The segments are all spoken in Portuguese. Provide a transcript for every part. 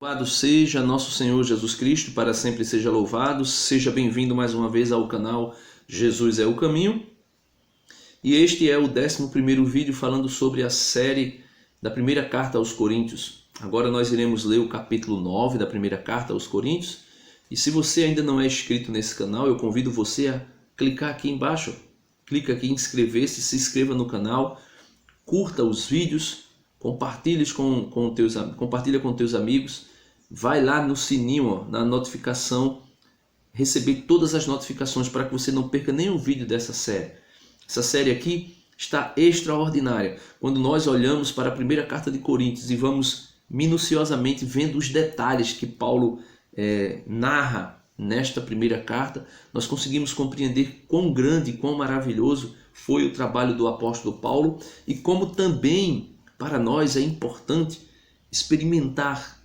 Louvado seja nosso Senhor Jesus Cristo, para sempre seja louvado. Seja bem-vindo mais uma vez ao canal Jesus é o Caminho. E este é o 11º vídeo falando sobre a série da primeira carta aos Coríntios. Agora nós iremos ler o capítulo 9 da primeira carta aos Coríntios. E se você ainda não é inscrito nesse canal, eu convido você a clicar aqui embaixo. Clica aqui em inscrever-se, se inscreva no canal, curta os vídeos, compartilha com teus amigos. Vai lá no sininho, na notificação, receber todas as notificações para que você não perca nenhum vídeo dessa série. Essa série aqui está extraordinária. Quando nós olhamos para a primeira carta de Coríntios e vamos minuciosamente vendo os detalhes que Paulo narra nesta primeira carta, nós conseguimos compreender quão grande, quão maravilhoso foi o trabalho do apóstolo Paulo e como também para nós é importante experimentar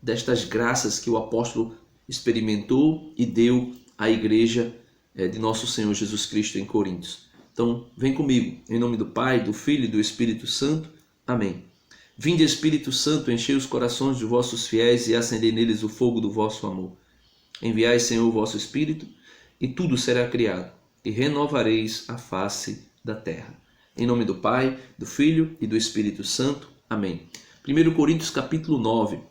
destas graças que o apóstolo experimentou e deu à igreja de nosso Senhor Jesus Cristo em Coríntios. Então, vem comigo, em nome do Pai, do Filho e do Espírito Santo. Amém. Vinde, Espírito Santo, enchei os corações de vossos fiéis e acendei neles o fogo do vosso amor. Enviai, Senhor, o vosso Espírito, e tudo será criado, e renovareis a face da terra. Em nome do Pai, do Filho e do Espírito Santo. Amém. 1 Coríntios capítulo 9.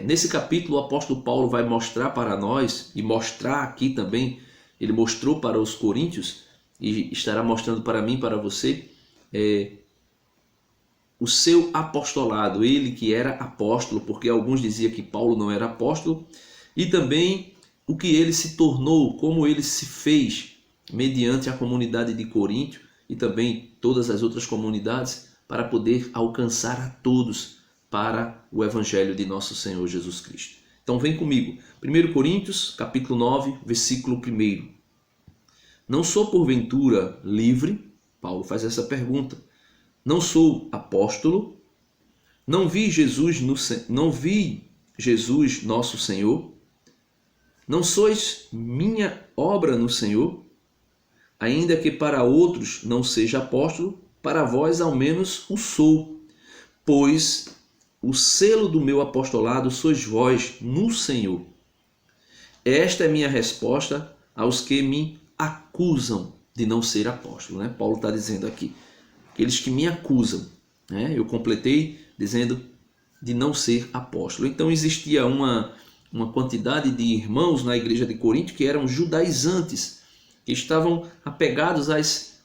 Nesse capítulo o apóstolo Paulo vai mostrar para nós, e mostrar aqui também, ele mostrou para os coríntios, e estará mostrando para mim, para você, o seu apostolado, ele que era apóstolo, porque alguns diziam que Paulo não era apóstolo, e também o que ele se tornou, como ele se fez mediante a comunidade de Coríntio e também todas as outras comunidades para poder alcançar a todos para o evangelho de nosso Senhor Jesus Cristo. Então vem comigo, 1 Coríntios capítulo 9, versículo 1. Não sou porventura livre? Paulo faz essa pergunta. Não sou apóstolo? Não vi Jesus nosso Senhor? Não sois minha obra no Senhor? Ainda que para outros não seja apóstolo, para vós ao menos o sou, pois o selo do meu apostolado sois vós no Senhor. Esta é minha resposta aos que me acusam de não ser apóstolo. Paulo está dizendo aqui, aqueles que me acusam. Eu completei dizendo de não ser apóstolo. Então existia uma quantidade de irmãos na igreja de Corinto que eram judaizantes, que estavam apegados às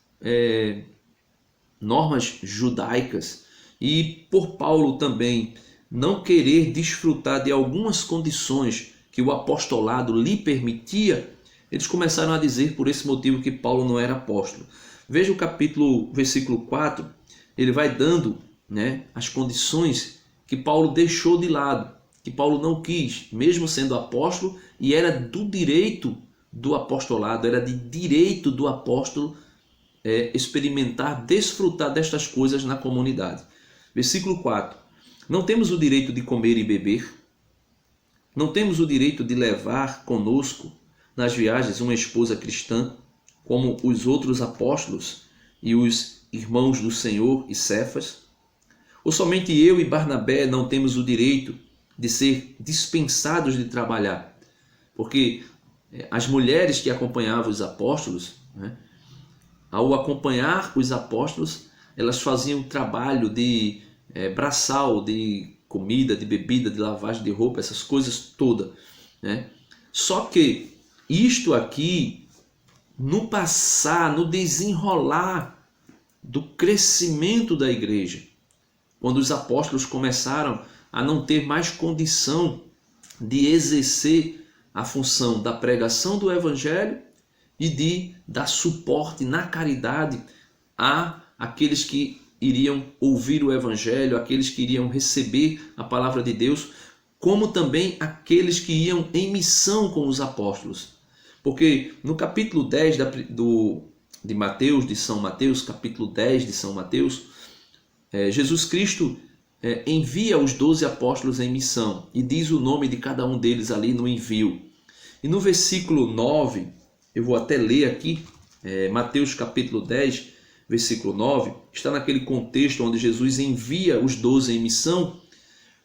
normas judaicas. E por Paulo também não querer desfrutar de algumas condições que o apostolado lhe permitia, eles começaram a dizer por esse motivo que Paulo não era apóstolo. Veja o versículo 4, ele vai dando as condições que Paulo deixou de lado, que Paulo não quis, mesmo sendo apóstolo, e era do direito do apostolado, era de direito do apóstolo experimentar, desfrutar destas coisas na comunidade. Versículo 4. Não temos o direito de comer e beber? Não temos o direito de levar conosco nas viagens uma esposa cristã, como os outros apóstolos e os irmãos do Senhor e Cefas? Ou somente eu e Barnabé não temos o direito de ser dispensados de trabalhar? Porque as mulheres que acompanhavam os apóstolos, ao acompanhar os apóstolos, elas faziam trabalho de braçal, de comida, de bebida, de lavagem de roupa, essas coisas todas. Só que isto aqui, no passar, no desenrolar do crescimento da igreja, quando os apóstolos começaram a não ter mais condição de exercer a função da pregação do evangelho e de dar suporte na caridade a aqueles que iriam ouvir o evangelho, aqueles que iriam receber a palavra de Deus, como também aqueles que iam em missão com os apóstolos. Porque no capítulo 10 de Mateus, de São Mateus, capítulo 10 de São Mateus, Jesus Cristo envia os 12 apóstolos em missão e diz o nome de cada um deles ali no envio. E no versículo 9, eu vou até ler aqui, Mateus capítulo 10, versículo 9, está naquele contexto onde Jesus envia os 12 em missão,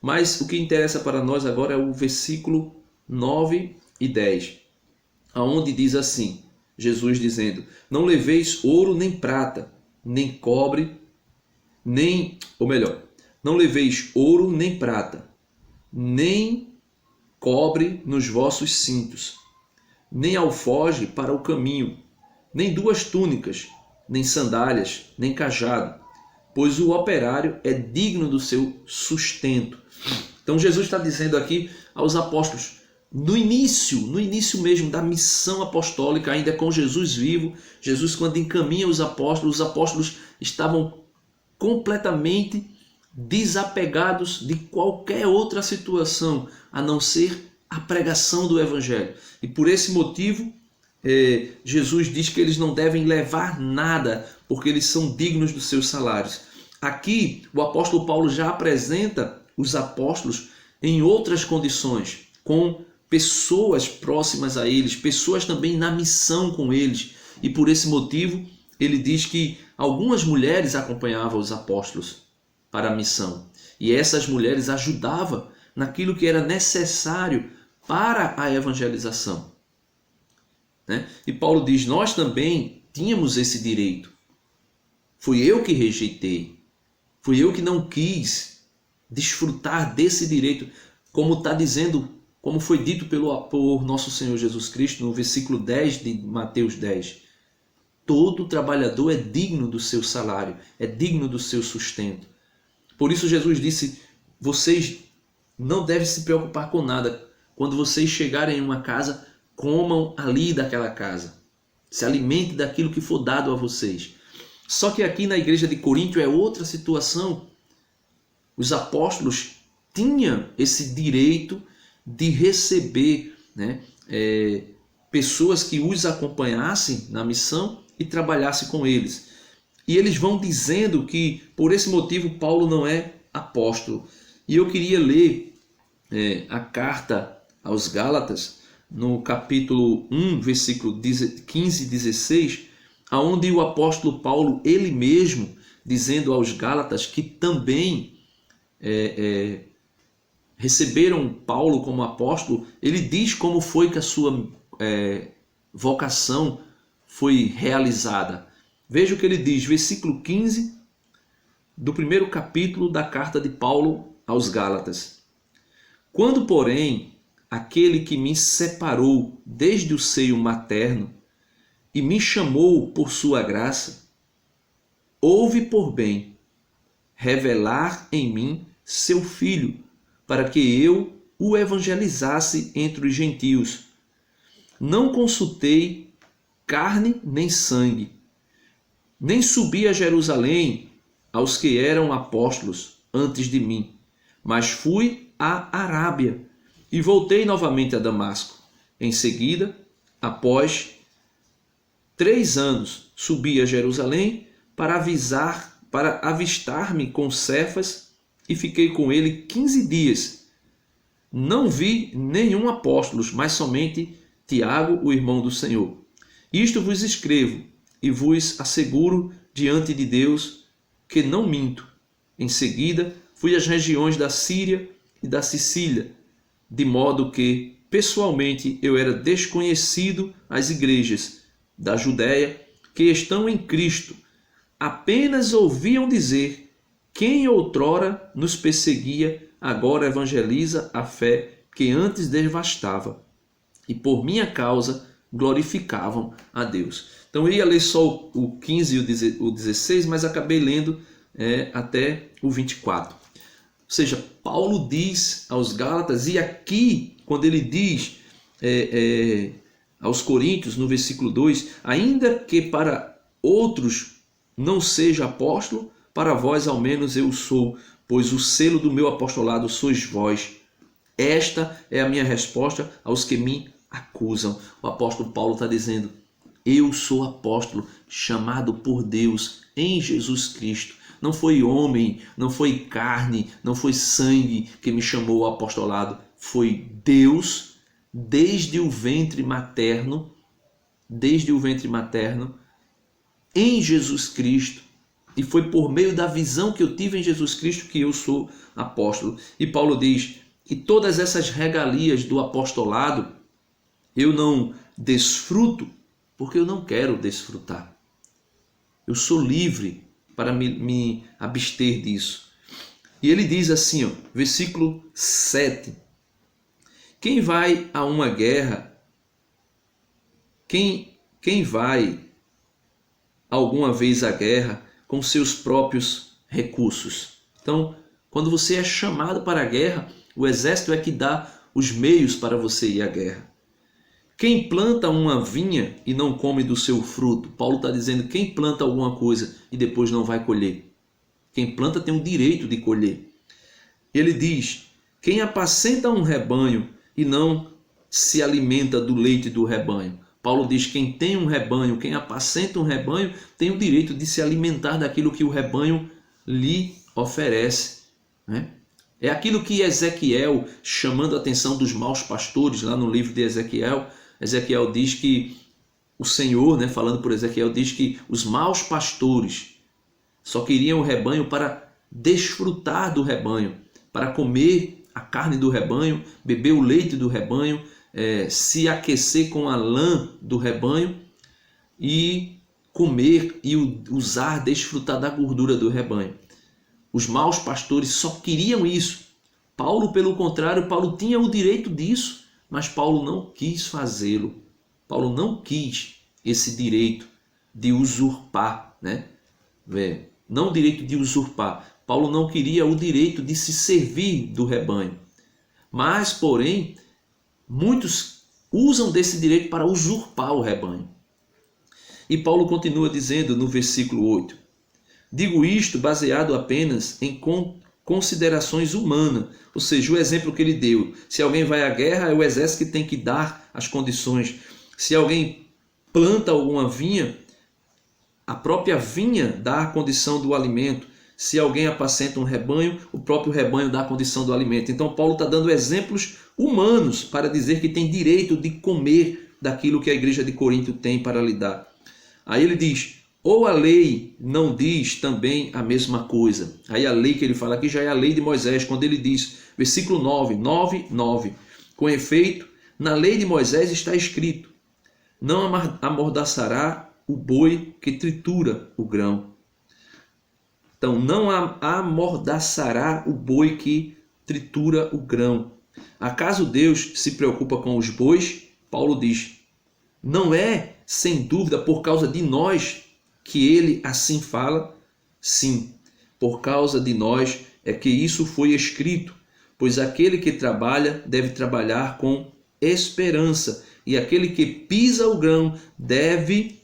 Mas o que interessa para nós agora é o versículo 9 e 10, aonde diz assim, Jesus dizendo: não leveis ouro nem prata, nem cobre, não leveis ouro nem prata, nem cobre nos vossos cintos, nem alforje para o caminho, nem duas túnicas, nem sandálias, nem cajado, pois o operário é digno do seu sustento. Então Jesus está dizendo aqui aos apóstolos, no início mesmo da missão apostólica, ainda com Jesus vivo, Jesus quando encaminha os apóstolos estavam completamente desapegados de qualquer outra situação, a não ser a pregação do Evangelho. E por esse motivo, Jesus diz que eles não devem levar nada, porque eles são dignos dos seus salários. Aqui, o apóstolo Paulo já apresenta os apóstolos em outras condições, com pessoas próximas a eles, pessoas também na missão com eles. E por esse motivo, ele diz que algumas mulheres acompanhavam os apóstolos para a missão. E essas mulheres ajudavam naquilo que era necessário para a evangelização. E Paulo diz, nós também tínhamos esse direito. Fui eu que rejeitei. Fui eu que não quis desfrutar desse direito, como está dizendo, como foi dito por nosso Senhor Jesus Cristo no versículo 10 de Mateus 10. Todo trabalhador é digno do seu salário, é digno do seu sustento. Por isso Jesus disse, vocês não devem se preocupar com nada. Quando vocês chegarem em uma casa, comam ali daquela casa. Se alimentem daquilo que for dado a vocês. Só que aqui na igreja de Corinto é outra situação. Os apóstolos tinham esse direito de receber pessoas que os acompanhassem na missão e trabalhassem com eles. E eles vão dizendo que por esse motivo Paulo não é apóstolo. E eu queria ler a carta aos Gálatas, no capítulo 1, versículo 15 e 16, onde o apóstolo Paulo, ele mesmo, dizendo aos Gálatas que também receberam Paulo como apóstolo, ele diz como foi que a sua vocação foi realizada. Veja o que ele diz, versículo 15 do primeiro capítulo da carta de Paulo aos Gálatas. Quando, porém, aquele que me separou desde o seio materno e me chamou por sua graça, houve por bem revelar em mim seu Filho, para que eu o evangelizasse entre os gentios. Não consultei carne nem sangue, nem subi a Jerusalém aos que eram apóstolos antes de mim, mas fui à Arábia e voltei novamente a Damasco. Em seguida, após 3 anos, subi a Jerusalém para avistar-me com Cefas e fiquei com ele 15 dias. Não vi nenhum apóstolo, mas somente Tiago, o irmão do Senhor. Isto vos escrevo e vos asseguro diante de Deus que não minto. Em seguida, fui às regiões da Síria e da Sicília, de modo que, pessoalmente, eu era desconhecido às igrejas da Judéia que estão em Cristo. Apenas ouviam dizer: quem outrora nos perseguia, agora evangeliza a fé que antes devastava. E por minha causa glorificavam a Deus. Então eu ia ler só o 15 e o 16, mas acabei lendo até o 24. Ou seja, Paulo diz aos Gálatas, e aqui quando ele diz aos Coríntios, no versículo 2, ainda que para outros não seja apóstolo, para vós ao menos eu sou, pois o selo do meu apostolado sois vós. Esta é a minha resposta aos que me acusam. O apóstolo Paulo está dizendo, eu sou apóstolo chamado por Deus em Jesus Cristo. Não foi homem, não foi carne, não foi sangue que me chamou ao apostolado. Foi Deus desde o ventre materno, em Jesus Cristo, E foi por meio da visão que eu tive em Jesus Cristo que eu sou apóstolo. E Paulo diz que todas essas regalias do apostolado eu não desfruto porque eu não quero desfrutar. Eu sou livre para me abster disso. E ele diz assim, ó, versículo 7. Quem vai a uma guerra, quem vai alguma vez à guerra com seus próprios recursos? Então, quando você é chamado para a guerra, o exército é que dá os meios para você ir à guerra. Quem planta uma vinha e não come do seu fruto? Paulo está dizendo, quem planta alguma coisa e depois não vai colher? Quem planta tem o direito de colher. Ele diz, quem apacenta um rebanho e não se alimenta do leite do rebanho? Paulo diz, quem tem um rebanho, quem apacenta um rebanho, tem o direito de se alimentar daquilo que o rebanho lhe oferece, né? É aquilo que Ezequiel, chamando a atenção dos maus pastores, lá no livro de Ezequiel, Ezequiel diz que o Senhor, né, falando por Ezequiel, diz que os maus pastores só queriam o rebanho para desfrutar do rebanho, para comer a carne do rebanho, beber o leite do rebanho, se aquecer com a lã do rebanho e comer e usar, desfrutar da gordura do rebanho. Os maus pastores só queriam isso. Paulo, pelo contrário, Paulo tinha o direito disso, mas Paulo não quis fazê-lo. Paulo não quis esse direito de usurpar, né? Não o direito de usurpar. Paulo não queria o direito de se servir do rebanho. Mas, porém, muitos usam desse direito para usurpar o rebanho. E Paulo continua dizendo no versículo 8: digo isto baseado apenas em considerações humanas, ou seja, o exemplo que ele deu. Se alguém vai à guerra, é o exército que tem que dar as condições. Se alguém planta alguma vinha, a própria vinha dá a condição do alimento. Se alguém apacenta um rebanho, o próprio rebanho dá a condição do alimento. Então Paulo está dando exemplos humanos para dizer que tem direito de comer daquilo que a igreja de Corinto tem para lhe dar. Aí ele diz, ou a lei não diz também a mesma coisa? Aí a lei que ele fala aqui já é a lei de Moisés, quando ele diz, versículo 9, com efeito, na lei de Moisés está escrito, não amordaçará o boi que tritura o grão. Então, não amordaçará o boi que tritura o grão. Acaso Deus se preocupa com os bois? Paulo diz, não é, sem dúvida, por causa de nós que ele assim fala? Sim, por causa de nós é que isso foi escrito, pois aquele que trabalha deve trabalhar com esperança, e aquele que pisa o grão deve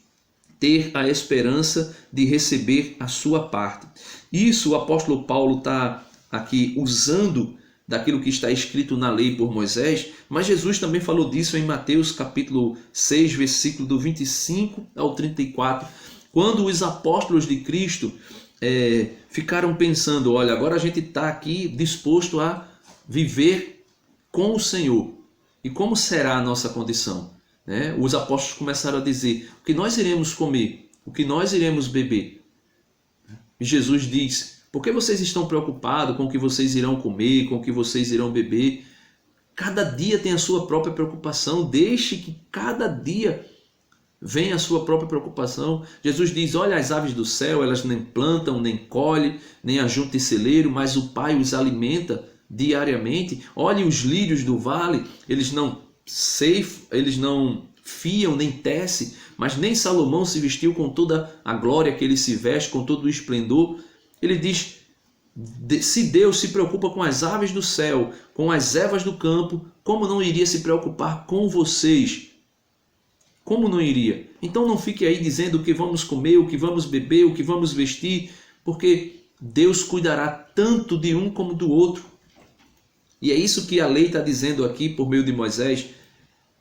ter a esperança de receber a sua parte. Isso o apóstolo Paulo está aqui usando daquilo que está escrito na lei por Moisés, mas Jesus também falou disso em Mateus capítulo 6, versículo do 25 ao 34, quando os apóstolos de Cristo ficaram pensando, olha, agora a gente está aqui disposto a viver com o Senhor. E como será a nossa condição? Os apóstolos começaram a dizer, o que nós iremos comer? O que nós iremos beber? E Jesus diz, por que vocês estão preocupados com o que vocês irão comer, com o que vocês irão beber? Cada dia tem a sua própria preocupação, deixe que cada dia venha a sua própria preocupação. Jesus diz, olha as aves do céu, elas nem plantam, nem colhem, nem ajuntam em celeiro, mas o Pai os alimenta diariamente. Olhe os lírios do vale, eles não fiam nem tecem, mas nem Salomão se vestiu com toda a glória que ele se veste, com todo o esplendor. Ele diz, se Deus se preocupa com as aves do céu, com as ervas do campo, como não iria se preocupar com vocês? Como não iria? Então não fique aí dizendo o que vamos comer, o que vamos beber, o que vamos vestir, porque Deus cuidará tanto de um como do outro. E é isso que a lei está dizendo aqui por meio de Moisés.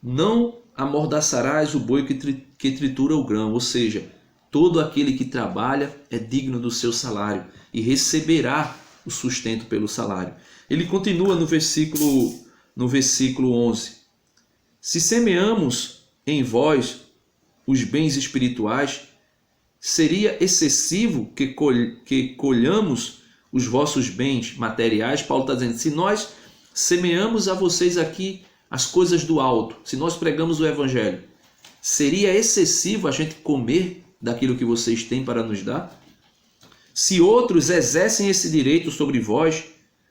Não amordaçarás o boi que tritura o grão, ou seja, todo aquele que trabalha é digno do seu salário e receberá o sustento pelo salário. Ele continua no versículo 11. Se semeamos em vós os bens espirituais, seria excessivo que colhamos os vossos bens materiais? Paulo está dizendo, se nós semeamos a vocês aqui as coisas do alto, se nós pregamos o evangelho, seria excessivo a gente comer daquilo que vocês têm para nos dar? Se outros exercem esse direito sobre vós,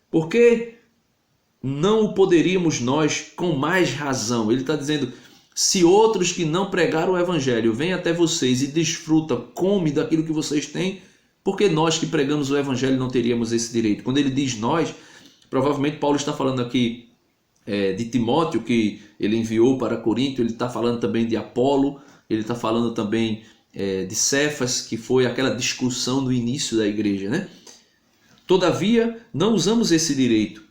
por que não o poderíamos nós com mais razão? Ele está dizendo, se outros que não pregaram o evangelho vêm até vocês e desfrutam, come daquilo que vocês têm, por que nós que pregamos o evangelho não teríamos esse direito? Quando ele diz nós, provavelmente Paulo está falando aqui de Timóteo, que ele enviou para Corinto, ele está falando também de Apolo, ele está falando também de Cefas, que foi aquela discussão no início da igreja, né? Todavia, não usamos esse direito.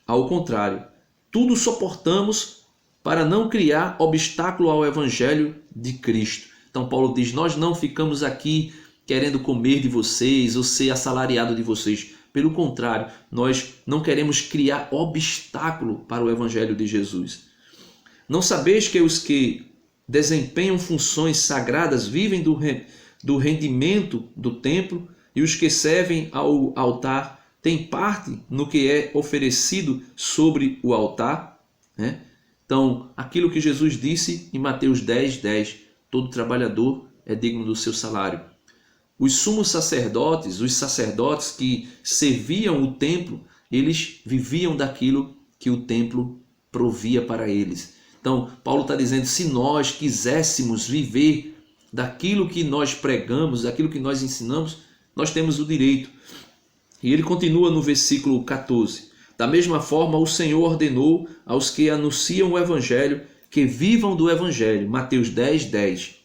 Ao contrário, tudo suportamos para não criar obstáculo ao evangelho de Cristo. Então Paulo diz, nós não ficamos aqui querendo comer de vocês ou ser assalariado de vocês. Pelo contrário, nós não queremos criar obstáculo para o evangelho de Jesus. Não sabeis que os que desempenham funções sagradas vivem do rendimento do templo, e os que servem ao altar têm parte no que é oferecido sobre o altar, né? Então, aquilo que Jesus disse em Mateus 10:10, todo trabalhador é digno do seu salário. Os sumos sacerdotes, os sacerdotes que serviam o templo, eles viviam daquilo que o templo provia para eles. Então, Paulo está dizendo, se nós quiséssemos viver daquilo que nós pregamos, daquilo que nós ensinamos, nós temos o direito. E ele continua no versículo 14. Da mesma forma, o Senhor ordenou aos que anunciam o evangelho que vivam do evangelho. Mateus 10:10.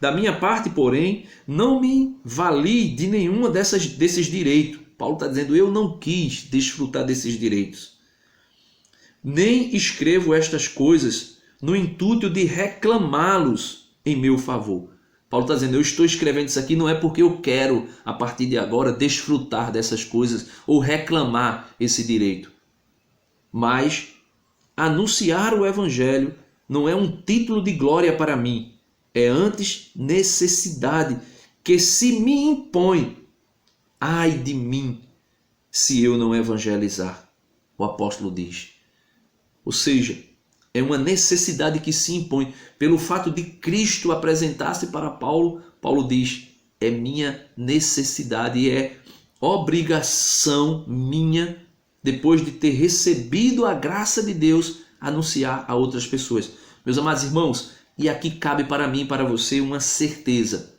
Da minha parte, porém, não me vali de nenhuma desses direitos. Paulo está dizendo, eu não quis desfrutar desses direitos. Nem escrevo estas coisas no intuito de reclamá-los em meu favor. Paulo está dizendo, eu estou escrevendo isso aqui não é porque eu quero, a partir de agora, desfrutar dessas coisas ou reclamar esse direito. Mas anunciar o evangelho não é um título de glória para mim, é antes necessidade que se me impõe. Ai de mim, se eu não evangelizar, o apóstolo diz. Ou seja, é uma necessidade que se impõe. Pelo fato de Cristo apresentar-se para Paulo, Paulo diz, é minha necessidade, é obrigação minha, depois de ter recebido a graça de Deus, anunciar a outras pessoas. Meus amados irmãos, e aqui cabe para mim e para você uma certeza.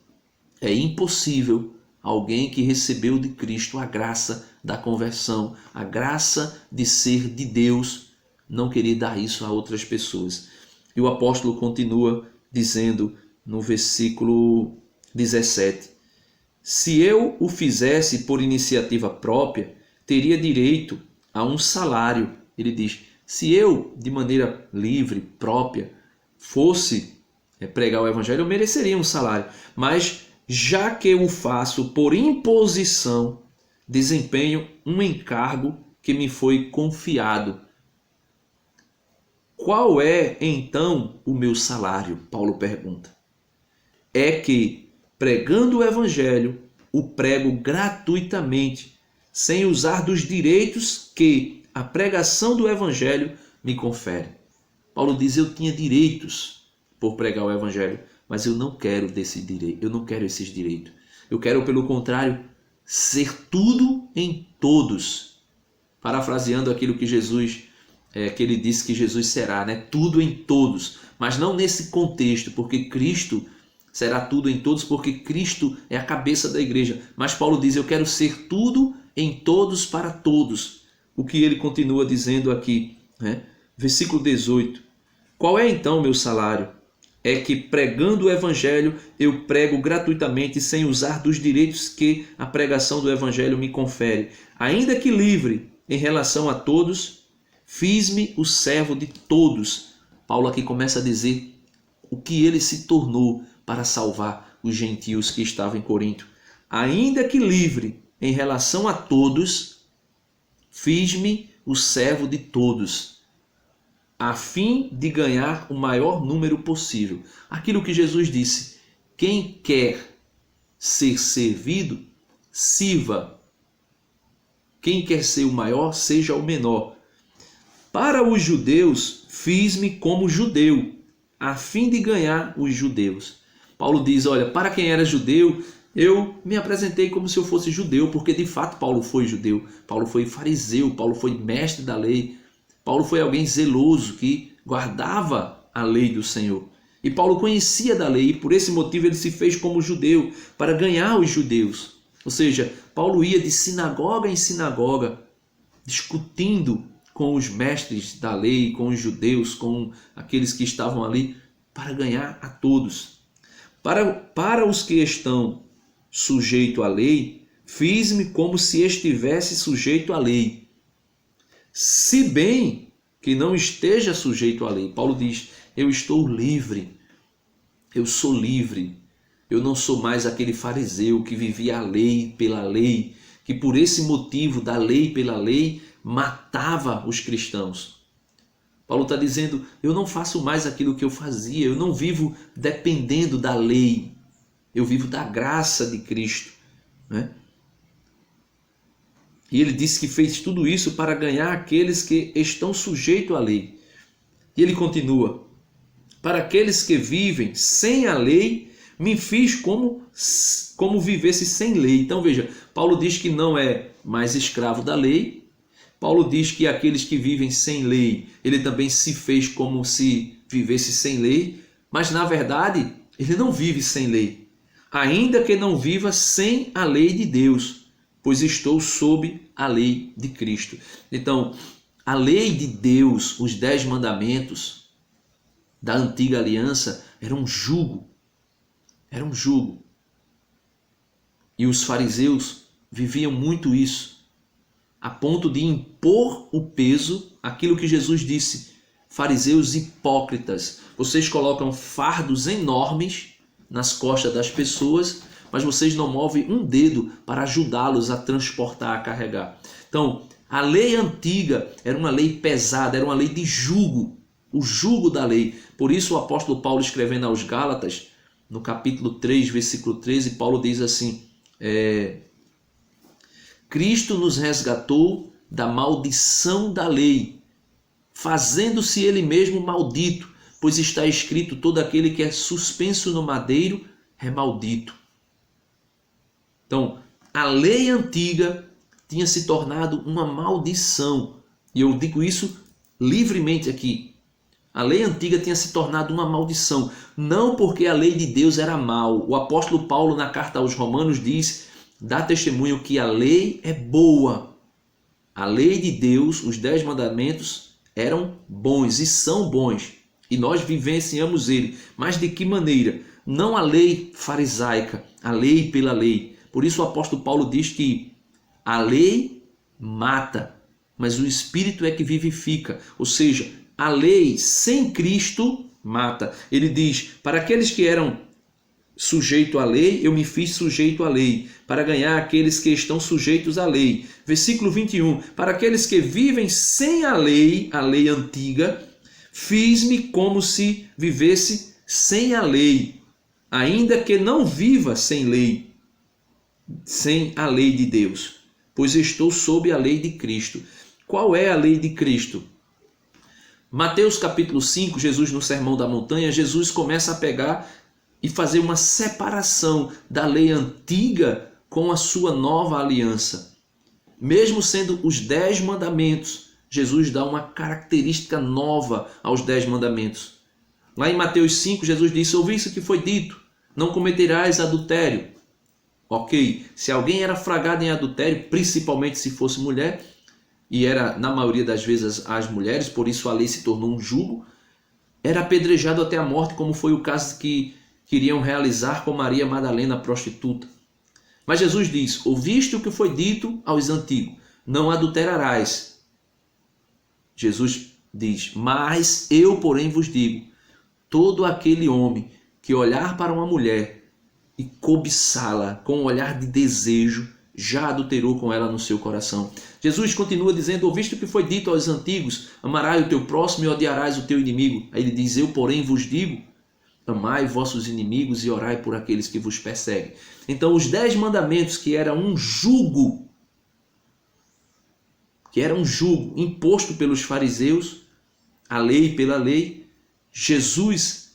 É impossível alguém que recebeu de Cristo a graça da conversão, a graça de ser de Deus, não querer dar isso a outras pessoas. E o apóstolo continua dizendo no versículo 17, se eu o fizesse por iniciativa própria, teria direito a um salário. Ele diz, se eu, de maneira livre, própria, fosse pregar o evangelho, eu mereceria um salário. Mas, já que eu o faço por imposição, desempenho um encargo que me foi confiado. Qual é, então, o meu salário? Paulo pergunta. É que, pregando o evangelho, o prego gratuitamente, sem usar dos direitos que a pregação do evangelho me confere. Paulo diz, eu tinha direitos por pregar o evangelho, mas eu não quero desse direito, eu não quero esses direitos. Eu quero, pelo contrário, ser tudo em todos. Parafraseando aquilo que Jesus que ele disse que Jesus será, né? Tudo em todos, mas não nesse contexto, porque Cristo será tudo em todos, porque Cristo é a cabeça da igreja. Mas Paulo diz, eu quero ser tudo em todos para todos. O que ele continua dizendo aqui, né? Versículo 18. Qual é então o meu salário? É que pregando o evangelho, eu prego gratuitamente, sem usar dos direitos que a pregação do evangelho me confere. Ainda que livre em relação a todos, fiz-me o servo de todos. Paulo aqui começa a dizer o que ele se tornou para salvar os gentios que estavam em Corinto. Ainda que livre em relação a todos, fiz-me o servo de todos, a fim de ganhar o maior número possível. Aquilo que Jesus disse, quem quer ser servido, sirva. Quem quer ser o maior, seja o menor. Para os judeus, fiz-me como judeu, a fim de ganhar os judeus. Paulo diz, olha, para quem era judeu, eu me apresentei como se eu fosse judeu, porque de fato Paulo foi judeu. Paulo foi fariseu, Paulo foi mestre da lei. Paulo foi alguém zeloso que guardava a lei do Senhor. E Paulo conhecia da lei e por esse motivo ele se fez como judeu, para ganhar os judeus. Ou seja, Paulo ia de sinagoga em sinagoga, discutindo com os mestres da lei, com os judeus, com aqueles que estavam ali, para ganhar a todos. Para os que estão sujeitos à lei, fiz-me como se estivesse sujeito à lei. Se bem que não esteja sujeito à lei. Paulo diz, eu estou livre, eu sou livre. Eu não sou mais aquele fariseu que vivia a lei pela lei, que por esse motivo da lei pela lei matava os cristãos. Paulo está dizendo, eu não faço mais aquilo que eu fazia, eu não vivo dependendo da lei, eu vivo da graça de Cristo, né? E ele disse que fez tudo isso para ganhar aqueles que estão sujeitos à lei. E ele continua, para aqueles que vivem sem a lei, me fiz como vivesse sem lei. Então veja, Paulo diz que não é mais escravo da lei. Paulo diz que aqueles que vivem sem lei, ele também se fez como se vivesse sem lei. Mas na verdade, ele não vive sem lei. Ainda que não viva sem a lei de Deus, pois estou sob a lei de Cristo. Então, a lei de Deus, os 10 mandamentos da antiga aliança, era um jugo. Era um jugo. E os fariseus viviam muito isso, a ponto de impor o peso, aquilo que Jesus disse, fariseus hipócritas, vocês colocam fardos enormes nas costas das pessoas, mas vocês não movem um dedo para ajudá-los a transportar, a carregar. Então, a lei antiga era uma lei pesada, era uma lei de jugo, o jugo da lei. Por isso o apóstolo Paulo, escrevendo aos Gálatas, no capítulo 3, versículo 13, Paulo diz assim, Cristo nos resgatou da maldição da lei, fazendo-se ele mesmo maldito, pois está escrito, todo aquele que é suspenso no madeiro é maldito. Então, a lei antiga tinha se tornado uma maldição, e eu digo isso livremente aqui. A lei antiga tinha se tornado uma maldição, não porque a lei de Deus era mal. O apóstolo Paulo, na carta aos Romanos, diz, dá testemunho que a lei é boa. A lei de Deus, os 10 mandamentos, eram bons e são bons. E nós vivenciamos ele. Mas de que maneira? Não a lei farisaica, a lei pela lei. Por isso o apóstolo Paulo diz que a lei mata, mas o Espírito é que vivifica. Ou seja, a lei sem Cristo mata. Ele diz, para aqueles que eram sujeitos à lei, eu me fiz sujeito à lei, para ganhar aqueles que estão sujeitos à lei. Versículo 21, para aqueles que vivem sem a lei antiga, fiz-me como se vivesse sem a lei, ainda que não viva sem lei, sem a lei de Deus, pois estou sob a lei de Cristo. Qual é a lei de Cristo? Mateus capítulo 5, Jesus no Sermão da Montanha, Jesus começa a pegar e fazer uma separação da lei antiga com a sua nova aliança. Mesmo sendo os 10 mandamentos, Jesus dá uma característica nova aos 10 mandamentos. Lá em Mateus 5, Jesus disse, ouviste o que foi dito, não cometerás adultério. Ok, se alguém era flagrado em adultério, principalmente se fosse mulher, e era na maioria das vezes as mulheres, por isso a lei se tornou um jugo, era apedrejado até a morte, como foi o caso que queriam realizar com Maria Madalena, a prostituta. Mas Jesus diz, ouviste o que foi dito aos antigos, não adulterarás. Jesus diz, mas eu, porém, vos digo, todo aquele homem que olhar para uma mulher e cobiçá-la com um olhar de desejo, já adulterou com ela no seu coração. Jesus continua dizendo, ouviste o que foi dito aos antigos, amarás o teu próximo e odiarás o teu inimigo. Aí ele diz, eu porém vos digo. amai vossos inimigos e orai por aqueles que vos perseguem. Então os 10 mandamentos, que era um jugo imposto pelos fariseus, a lei pela lei, Jesus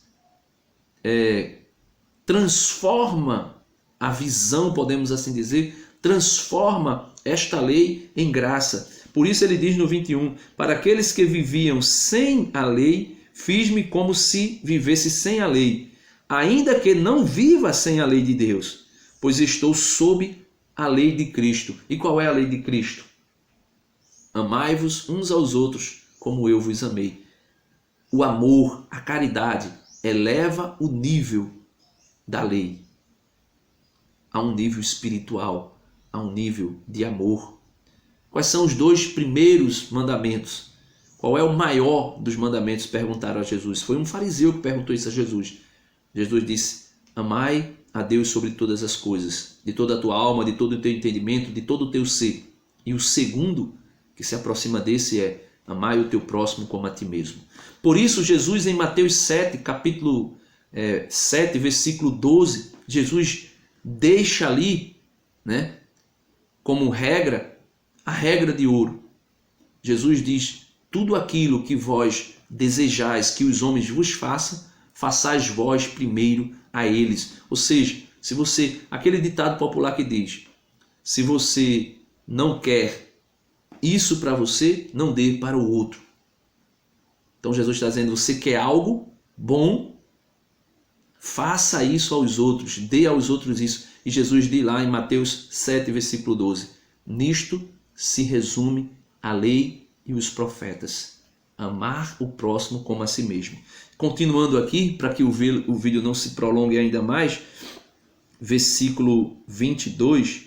transforma a visão, podemos assim dizer, transforma esta lei em graça. Por isso ele diz no 21, para aqueles que viviam sem a lei, fiz-me como se vivesse sem a lei, ainda que não viva sem a lei de Deus, pois estou sob a lei de Cristo. E qual é a lei de Cristo? Amai-vos uns aos outros, como eu vos amei. O amor, a caridade, eleva o nível da lei a um nível espiritual, a um nível de amor. Quais são os 2 primeiros mandamentos? Qual é o maior dos mandamentos? Perguntaram a Jesus. Foi um fariseu que perguntou isso a Jesus. Jesus disse, amai a Deus sobre todas as coisas, de toda a tua alma, de todo o teu entendimento, de todo o teu ser. E o segundo, que se aproxima desse, é amai o teu próximo como a ti mesmo. Por isso Jesus em Mateus 7, capítulo 7, versículo 12, Jesus deixa ali, né, como regra, a regra de ouro. Jesus diz, tudo aquilo que vós desejais que os homens vos façam, façais vós primeiro a eles. Ou seja, se você, aquele ditado popular que diz, se você não quer isso para você, não dê para o outro. Então Jesus está dizendo, você quer algo bom, faça isso aos outros, dê aos outros isso. E Jesus diz lá em Mateus 7, versículo 12, nisto se resume a lei e os profetas, amar o próximo como a si mesmo. Continuando aqui, para que o vídeo não se prolongue ainda mais, versículo 22,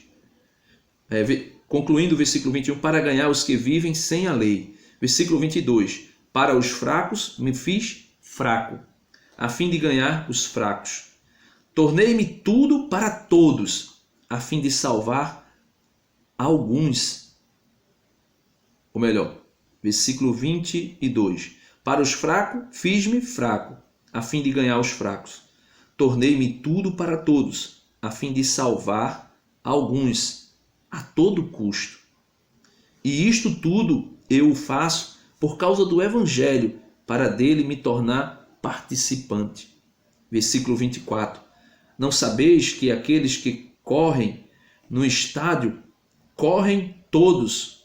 concluindo o versículo 21, para ganhar os que vivem sem a lei. Versículo 22, para os fracos me fiz fraco, a fim de ganhar os fracos. Tornei-me tudo para todos, a fim de salvar alguns. Ou melhor, versículo 22. Para os fracos, fiz-me fraco, a fim de ganhar os fracos. Tornei-me tudo para todos, a fim de salvar alguns, a todo custo. E isto tudo eu o faço por causa do Evangelho, para dele me tornar participante. Versículo 24. Não sabeis que aqueles que correm no estádio, correm todos,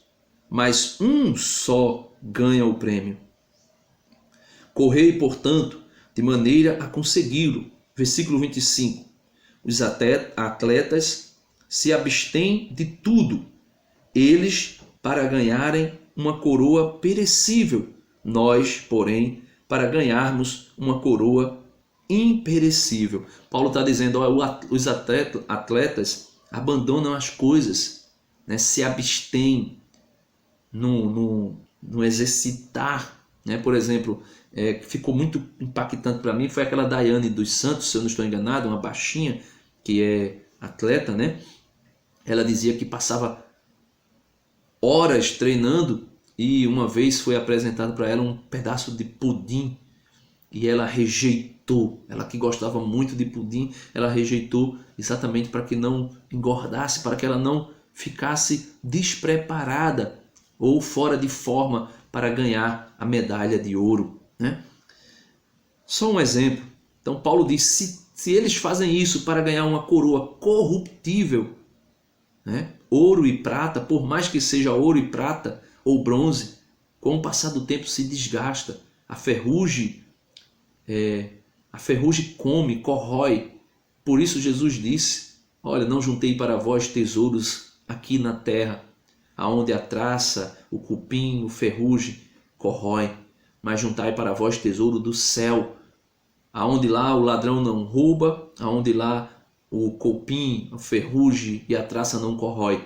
mas um só ganha o prêmio. Correi, portanto, de maneira a consegui-lo. Versículo 25. Os atletas se abstêm de tudo, eles para ganharem uma coroa perecível, nós, porém, para ganharmos uma coroa imperecível. Paulo está dizendo, os atletas abandonam as coisas, né? Se abstêm no exercitar. Né? Por exemplo, que ficou muito impactante para mim foi aquela Daiane dos Santos, se eu não estou enganado, uma baixinha que é atleta, né? Ela dizia que passava horas treinando e uma vez foi apresentado para ela um pedaço de pudim e ela rejeitou. Ela que gostava muito de pudim, ela rejeitou exatamente para que não engordasse, para que ela não ficasse despreparada ou fora de forma para ganhar a medalha de ouro, né? Só um exemplo. Então Paulo diz, se eles fazem isso para ganhar uma coroa corruptível, né? Ouro e prata, por mais que seja ouro e prata ou bronze, com o passar do tempo se desgasta. A ferrugem come, corrói. Por isso Jesus disse, olha, não juntei para vós tesouros aqui na terra, aonde a traça, o cupim, o ferrugem corrói, mas juntai para vós tesouro do céu, aonde lá o ladrão não rouba, aonde lá o cupim, a ferrugem e a traça não corrói.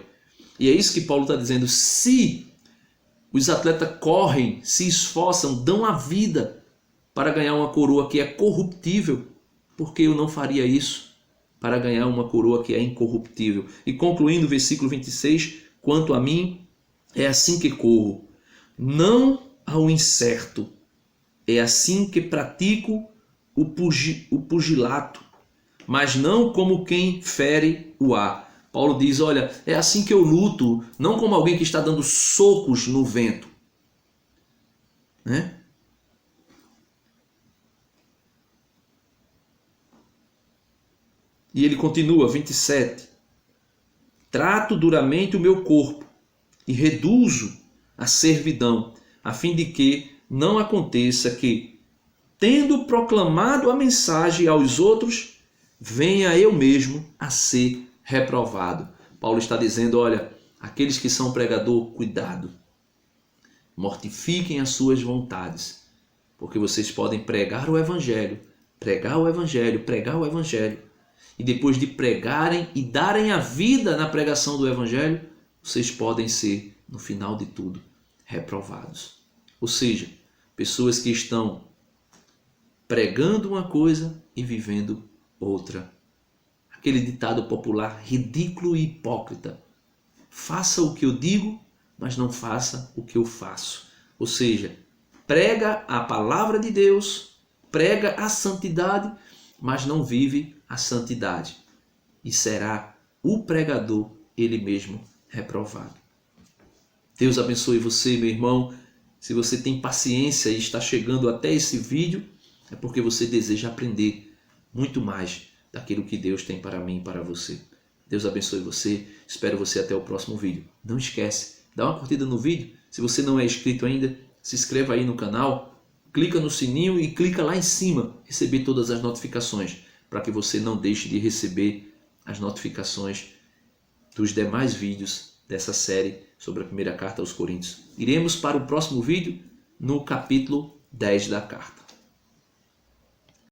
E é isso que Paulo está dizendo. Se os atletas correm, se esforçam, dão a vida para ganhar uma coroa que é corruptível, por que eu não faria isso para ganhar uma coroa que é incorruptível? E concluindo o versículo 26, quanto a mim, é assim que corro, não ao incerto, é assim que pratico o pugilato, mas não como quem fere o ar. Paulo diz, olha, é assim que eu luto, não como alguém que está dando socos no vento. Né? E ele continua, 27. Trato duramente o meu corpo e reduzo a servidão, a fim de que não aconteça que, tendo proclamado a mensagem aos outros, venha eu mesmo a ser reprovado. Paulo está dizendo, olha, aqueles que são pregador, cuidado. Mortifiquem as suas vontades, porque vocês podem pregar o evangelho, pregar o evangelho, pregar o evangelho, e depois de pregarem e darem a vida na pregação do evangelho, vocês podem ser, no final de tudo, reprovados. Ou seja, pessoas que estão pregando uma coisa e vivendo outra. Aquele ditado popular, ridículo e hipócrita. Faça o que eu digo, mas não faça o que eu faço. Ou seja, prega a palavra de Deus, prega a santidade, mas não vive a santidade. E será o pregador, ele mesmo, reprovado. Deus abençoe você, meu irmão. Se você tem paciência e está chegando até esse vídeo, é porque você deseja aprender muito mais daquilo que Deus tem para mim e para você. Deus abençoe você. Espero você até o próximo vídeo. Não esquece, dá uma curtida no vídeo. Se você não é inscrito ainda, se inscreva aí no canal, clica no sininho e clica lá em cima, receber todas as notificações, para que você não deixe de receber as notificações dos demais vídeos dessa série sobre a primeira carta aos Coríntios. Iremos para o próximo vídeo no capítulo 10 da carta.